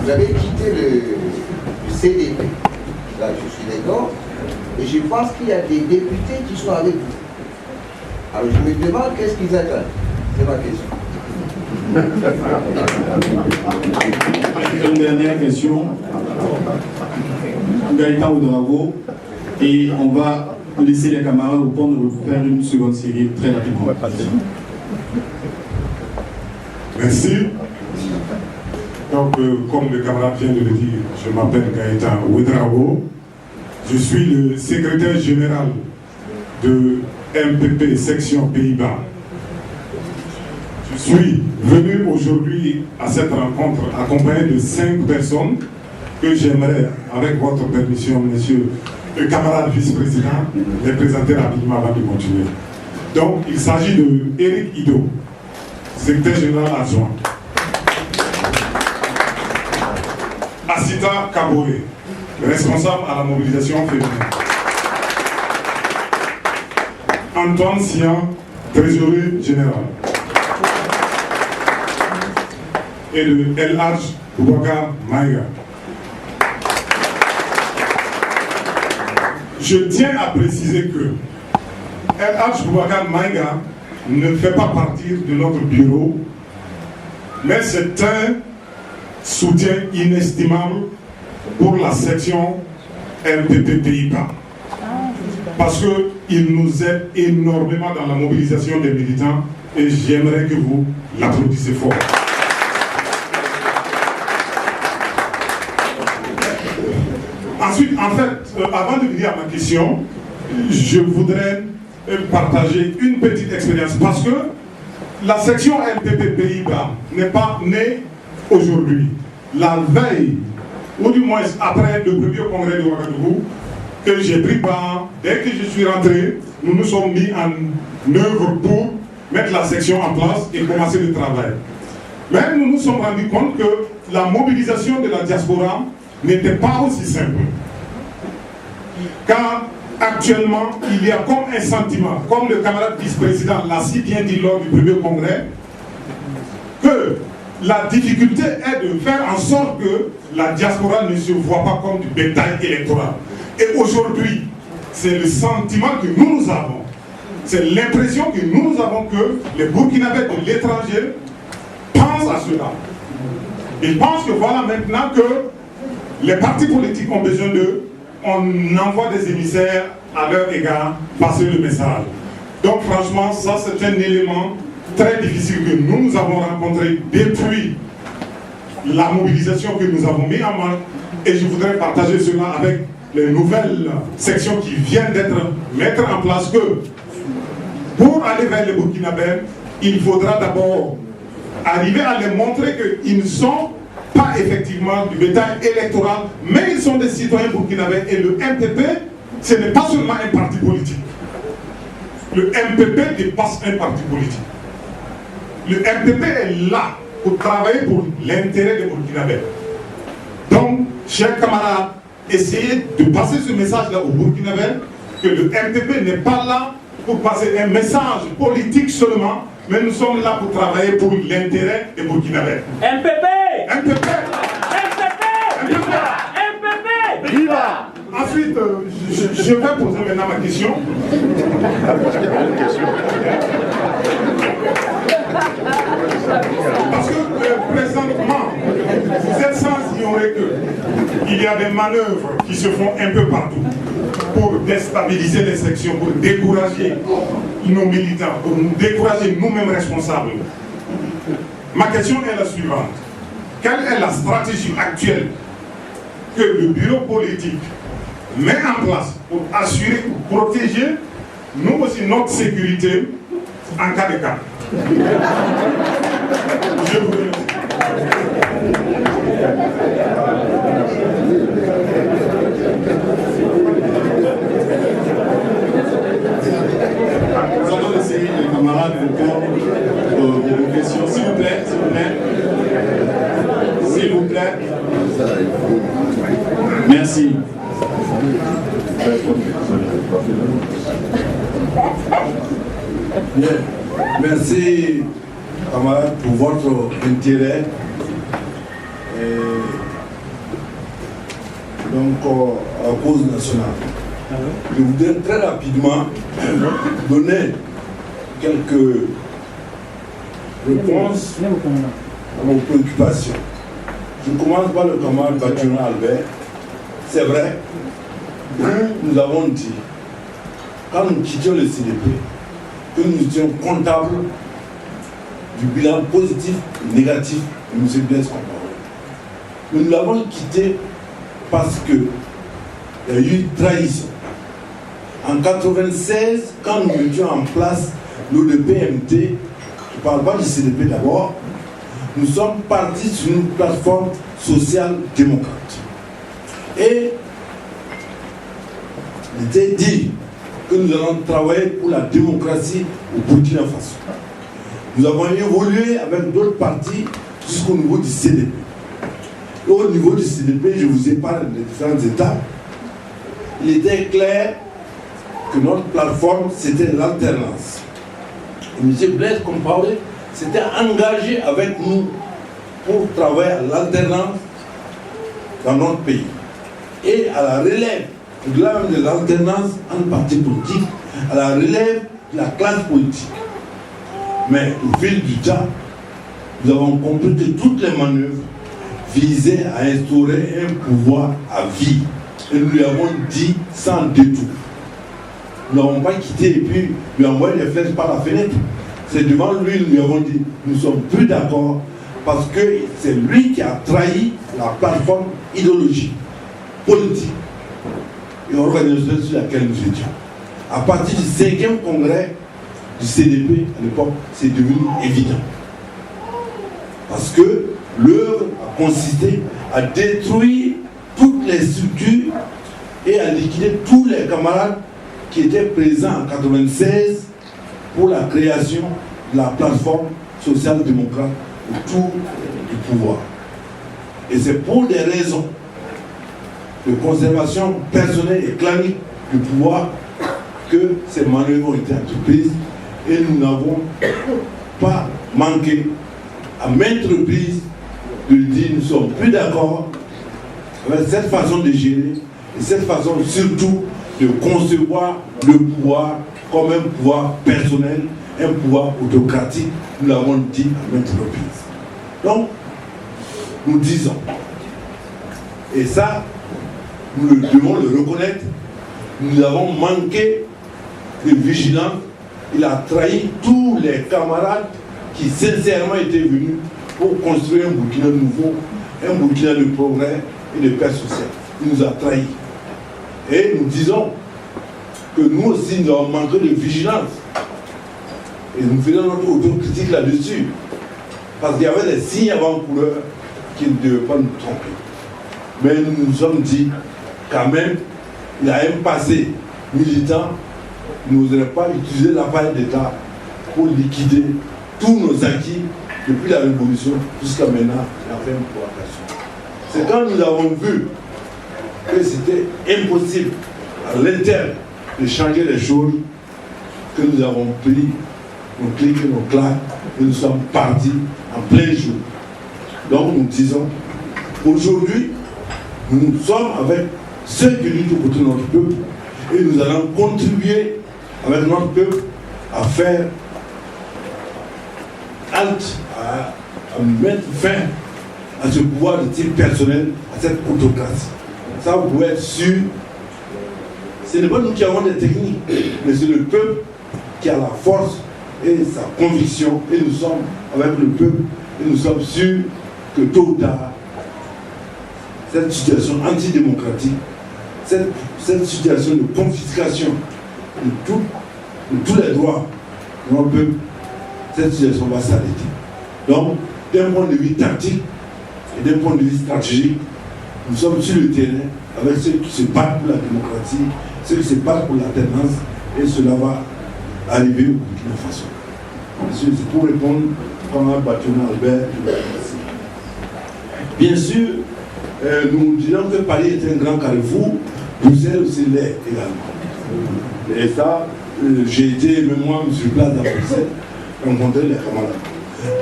Vous avez quitté le CDP. Là, je suis d'accord. Et je pense qu'il y a des députés qui sont avec vous. Alors je me demande qu'est-ce qu'ils attendent. C'est ma question. Une dernière question. Gaëtan Oudrago. Et on va laisser les camarades répondre pour faire une seconde série très rapidement. Merci. Donc, comme le camarade vient de le dire, je m'appelle Gaëtan Ouedraogo. Je suis le secrétaire général de MPP section Pays-Bas. Je suis venu aujourd'hui à cette rencontre accompagné de 5 personnes que j'aimerais, avec votre permission, monsieur le camarade vice-président, les présenter rapidement avant de continuer. Donc, il s'agit de Eric Ido, secrétaire général adjoint. Asita Kaboré, responsable à la mobilisation féminine. Antoine Sian, trésorier général. Et le LH Boubacar Maïga. Je tiens à préciser que LH Boubacar Maïga ne fait pas partie de notre bureau, mais c'est un soutien inestimable pour la section MPP Pays-Bas. Parce qu'il nous aide énormément dans la mobilisation des militants et j'aimerais que vous l'applaudissez fort. Ensuite, en fait, avant de venir à ma question, je voudrais partager une petite expérience parce que la section MPP Pays-Bas n'est pas née aujourd'hui. La veille, ou du moins après le premier congrès de Ouagadougou, que j'ai pris part, dès que je suis rentré, nous nous sommes mis en œuvre pour mettre la section en place et commencer le travail. Mais nous nous sommes rendus compte que la mobilisation de la diaspora n'était pas aussi simple. Car actuellement, il y a comme un sentiment, comme le camarade vice-président l'a si bien dit lors du premier congrès, que la difficulté est de faire en sorte que la diaspora ne se voit pas comme du bétail électoral. Et aujourd'hui, c'est le sentiment que nous avons. C'est l'impression que nous avons que les Burkinabés de l'étranger pensent à cela. Ils pensent que voilà maintenant que les partis politiques ont besoin d'eux, on envoie des émissaires à leur égard, passer le message. Donc franchement, ça c'est un élément très difficile que nous avons rencontré depuis la mobilisation que nous avons mis en marche. Et je voudrais partager cela avec les nouvelles sections qui viennent d'être mettre en place que pour aller vers les Burkinabés, il faudra d'abord arriver à les montrer qu'ils ne sont pas effectivement du bétail électoral, mais ils sont des citoyens burkinabés. Et le MPP, ce n'est pas seulement un parti politique. Le MPP dépasse un parti politique. Le MPP est là pour travailler pour l'intérêt des Burkinabés. Donc, chers camarades, essayez de passer ce message-là aux Burkinabés, que le MPP n'est pas là pour passer un message politique seulement, mais nous sommes là pour travailler pour l'intérêt des Burkinabés. MPP! MPP! MPP! MPP! Viva! Ensuite, je vais poser maintenant ma question. Parce que présentement, vous êtes sans ignorer qu'il y a des manœuvres qui se font un peu partout pour déstabiliser les sections, pour décourager nos militants, pour nous décourager nous-mêmes responsables. Ma question est la suivante. Quelle est la stratégie actuelle que le bureau politique met en place pour assurer, pour protéger nous aussi notre sécurité en cas de cas? Je vous remercie. Nous allons laisser les camarades répondre aux questions. S'il vous plaît, s'il vous plaît. S'il vous plaît. Merci. Bien. Merci camarades, pour votre intérêt. Donc, à la cause nationale. Je voudrais très rapidement donner quelques réponses à vos préoccupations. Je commence par le camarade Bationa Albert. C'est vrai, nous avons dit, quand nous quittions le CDP, que nous étions comptables du bilan positif et négatif de M. Blaise Compaoré. Mais nous l'avons quitté parce qu'il y a eu trahison. En 1996, quand nous mettions en place l'ODPMT, je ne parle pas du CDP d'abord, nous sommes partis sur une plateforme social-démocrate. Et il était dit que nous allons travailler pour la démocratie au Burkina Faso. Nous avons évolué avec d'autres partis jusqu'au niveau du CDP. Et au niveau du CDP, je vous épargne les différentes étapes. Il était clair que notre plateforme, c'était l'alternance. Et M. Blaise Compaoré s'était engagé avec nous pour travailler à l'alternance dans notre pays. Et à la relève, au-delà même de l'alternance entre partis politiques, à la relève de la classe politique. Mais au fil du temps, nous avons compris que toutes les manœuvres visaient à instaurer un pouvoir à vie. Et nous lui avons dit sans détour. Nous n'avons pas quitté et puis lui envoyé des flèches par la fenêtre. C'est devant lui, nous lui avons dit, nous ne sommes plus d'accord parce que c'est lui qui a trahi la plateforme idéologique, politique et organisationnelle sur laquelle nous étions. À partir du 5e congrès du CDP, à l'époque, c'est devenu évident. Parce que l'œuvre a consisté à détruire toutes les structures et à liquider tous les camarades qui étaient présents en 1996 pour la création de la plateforme social-démocrate autour du pouvoir. Et c'est pour des raisons de conservation personnelle et clanique du pouvoir que ces manœuvres ont été entreprises et nous n'avons pas manqué à maintes reprises de dire nous ne sommes plus d'accord avec cette façon de gérer et cette façon surtout de concevoir le pouvoir comme un pouvoir personnel, un pouvoir autocratique. Nous l'avons dit à maintes reprises. Donc, nous disons, et ça, nous devons le reconnaître, nous avons manqué de vigilance. Il a trahi tous les camarades qui sincèrement étaient venus pour construire un Burkina nouveau, un Burkina de progrès et de paix sociale. Il nous a trahis. Et nous disons que nous aussi, nous avons manqué de vigilance. Et nous faisons notre autocritique là-dessus. Parce qu'il y avait des signes avant-coureurs qui ne devaient pas nous tromper. Mais nous nous sommes dit, quand même, il y a un passé militant, nous n'oserait pas utiliser l'appareil d'État pour liquider tous nos acquis depuis la Révolution jusqu'à maintenant, la fin de provocation. C'est quand nous avons vu que c'était impossible à l'interne de changer les choses que nous avons pris nos clics et nos claques et nous sommes partis en plein jour. Donc nous disons, aujourd'hui, nous sommes avec ceux qui luttent aux côtés de notre peuple et nous allons contribuer avec notre peuple à faire halte, à mettre fin à ce pouvoir de type personnel, à cette autocratie. Ça, vous pouvez être sûr, ce n'est pas nous qui avons des techniques, mais c'est le peuple qui a la force et sa conviction, et nous sommes avec le peuple, et nous sommes sûrs que tôt ou tard, cette situation antidémocratique, cette situation de confiscation de tous les droits de notre peuple, cette situation va s'arrêter. Donc, d'un point de vue tactique et d'un point de vue stratégique, nous sommes sur le terrain avec ceux qui se battent pour la démocratie, ceux qui se battent pour l'alternance, et cela va arriver au Burkina Faso. Monsieur, c'est pour répondre comme un Bationa Albert. Bien sûr, nous disons que Paris est un grand carrefour, Bruxelles aussi l'est également. Et ça, j'ai été, même moi, sur place à Bruxelles, rencontrer les camarades.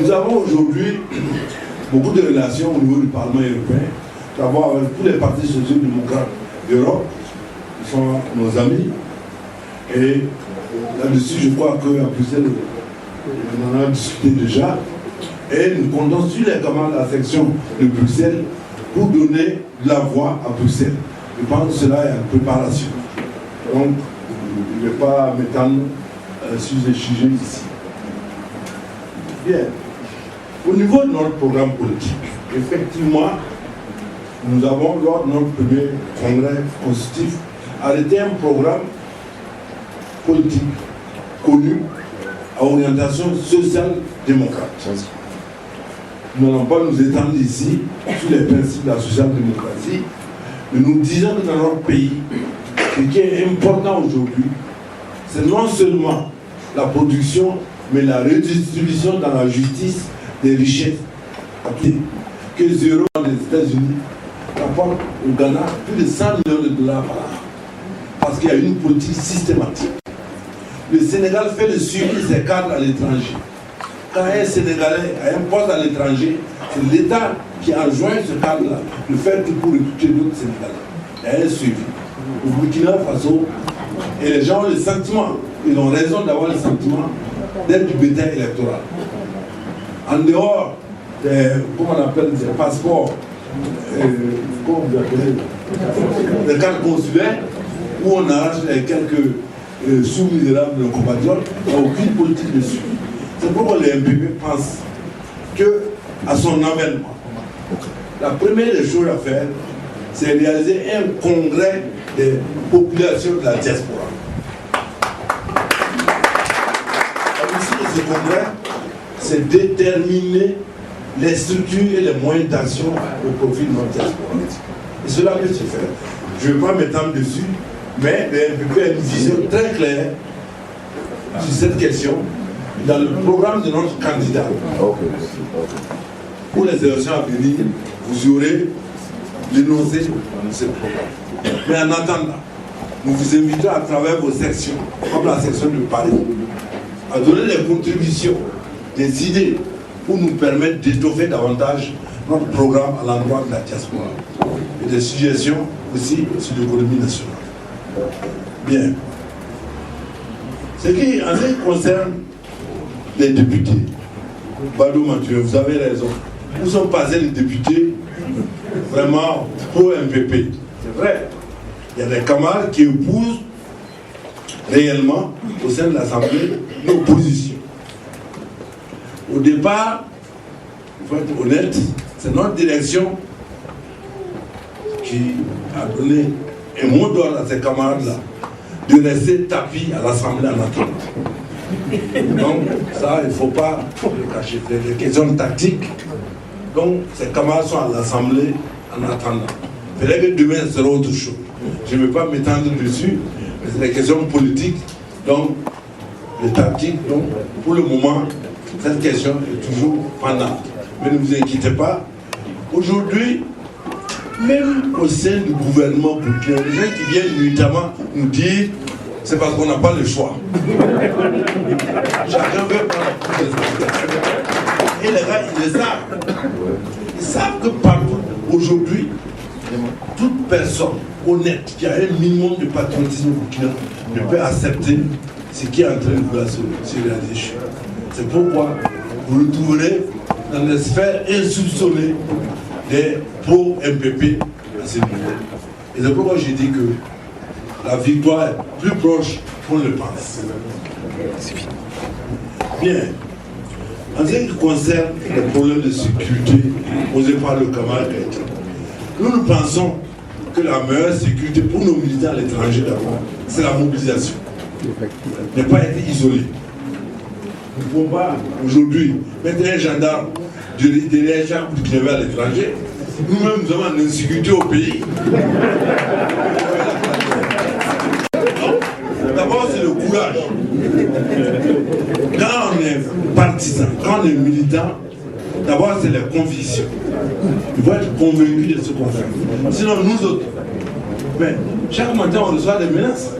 Nous avons aujourd'hui beaucoup de relations au niveau du Parlement européen, d'abord avec tous les partis sociaux-démocrates d'Europe, qui sont nos amis. Et là-dessus, je crois qu'à Bruxelles, on en a discuté déjà. Et nous comptons sur les camarades de la section de Bruxelles pour donner de la voix à Bruxelles. Je pense que cela est en préparation. Donc, je ne vais pas m'étendre sur ces sujets ici. Bien. Au niveau de notre programme politique, effectivement, nous avons, lors de notre premier congrès constitutif, arrêté un programme politique connu à orientation social-démocrate. Nous n'allons pas nous étendre ici sur les principes de la social-démocratie, mais nous disons que dans notre pays, ce qui est important aujourd'hui, c'est non seulement la production, mais la redistribution dans la justice des richesses. Que zéro dans les États-Unis rapporte au Ghana plus de 100 millions de dollars par an. Parce qu'il y a une politique systématique. Le Sénégal fait le suivi de ses cadres à l'étranger. Quand un Sénégalais a un poste à l'étranger, c'est l'État qui enjoint ce cadre-là de faire tout pour recruter d'autres Sénégalais. Il y a un suivi. Au Burkina Faso, et les gens ont le sentiment, ils ont raison d'avoir le sentiment d'être du bétail électoral. En dehors des, comment on appelle, des passeports, comment vous appelez, des cartes consulaires, où on arrache quelques sous-misérables de nos compatriotes, il n'y a aucune politique dessus. C'est pourquoi le MPP pense qu'à son avènement, la première des choses à faire, c'est réaliser un congrès des populations de la diaspora. L'issue de ce congrès, c'est déterminer les structures et les moyens d'action au profit de notre diaspora. Et cela peut se faire. Je ne vais pas m'étendre dessus, mais le MPP a une vision très claire sur cette question dans le programme de notre candidat. Pour les élections à venir, vous aurez l'énoncé de ce programme. Mais en attendant, nous vous invitons à travers vos sections, comme la section de Paris, à donner des contributions, des idées pour nous permettre d'étoffer davantage notre programme à l'endroit de la diaspora. Et des suggestions aussi sur l'économie nationale. Bien. Ce qui concerne les députés, Badou Mathieu, vous avez raison. Où sont passés les députés vraiment pro-MPP? C'est vrai. Il y a des camarades qui épousent réellement au sein de l'Assemblée nos positions. Au départ, il faut être honnête, c'est notre direction qui a donné un mot d'ordre à ces camarades-là de rester tapis à l'Assemblée en attendant. Donc, ça, il ne faut pas le cacher. C'est des questions tactiques. Donc, ces camarades sont à l'Assemblée en attendant. Peut-être que demain, ce sera autre chose. Je ne vais pas m'étendre dessus, mais c'est des questions politiques. Donc, les tactiques, donc, pour le moment, cette question est toujours pendante. Mais ne vous inquiétez pas. Aujourd'hui, même au sein du gouvernement burkinabé, les gens qui viennent nuitamment nous dire c'est parce qu'on n'a pas le choix. Chacun veut prendre les explications. Et les gars, ils le savent. Ils savent que partout, aujourd'hui, toute personne honnête qui a un minimum de patriotisme burkinabé ne peut accepter ce qui est en train de se réaliser. C'est pourquoi vous le trouverez dans les sphères insoupçonnées des pro-MPP à ce niveau. Et c'est pourquoi j'ai dit que la victoire est plus proche qu'on le pense. Bien. En ce qui concerne les problèmes de sécurité posés par le camarade Gaëtan, nous pensons que la meilleure sécurité pour nos militants à l'étranger d'abord, c'est la mobilisation. Ne pas être isolé. Nous ne pouvons pas aujourd'hui mettre un gendarme derrière chaque bout qui à l'étranger. Nous-mêmes, nous avons une insécurité au pays. D'abord, c'est le courage. Quand on est partisan, quand on est militant, d'abord, c'est les convictions. Il faut être convaincu de ce qu'on fait. Sinon, nous autres, mais chaque matin, on reçoit des menaces.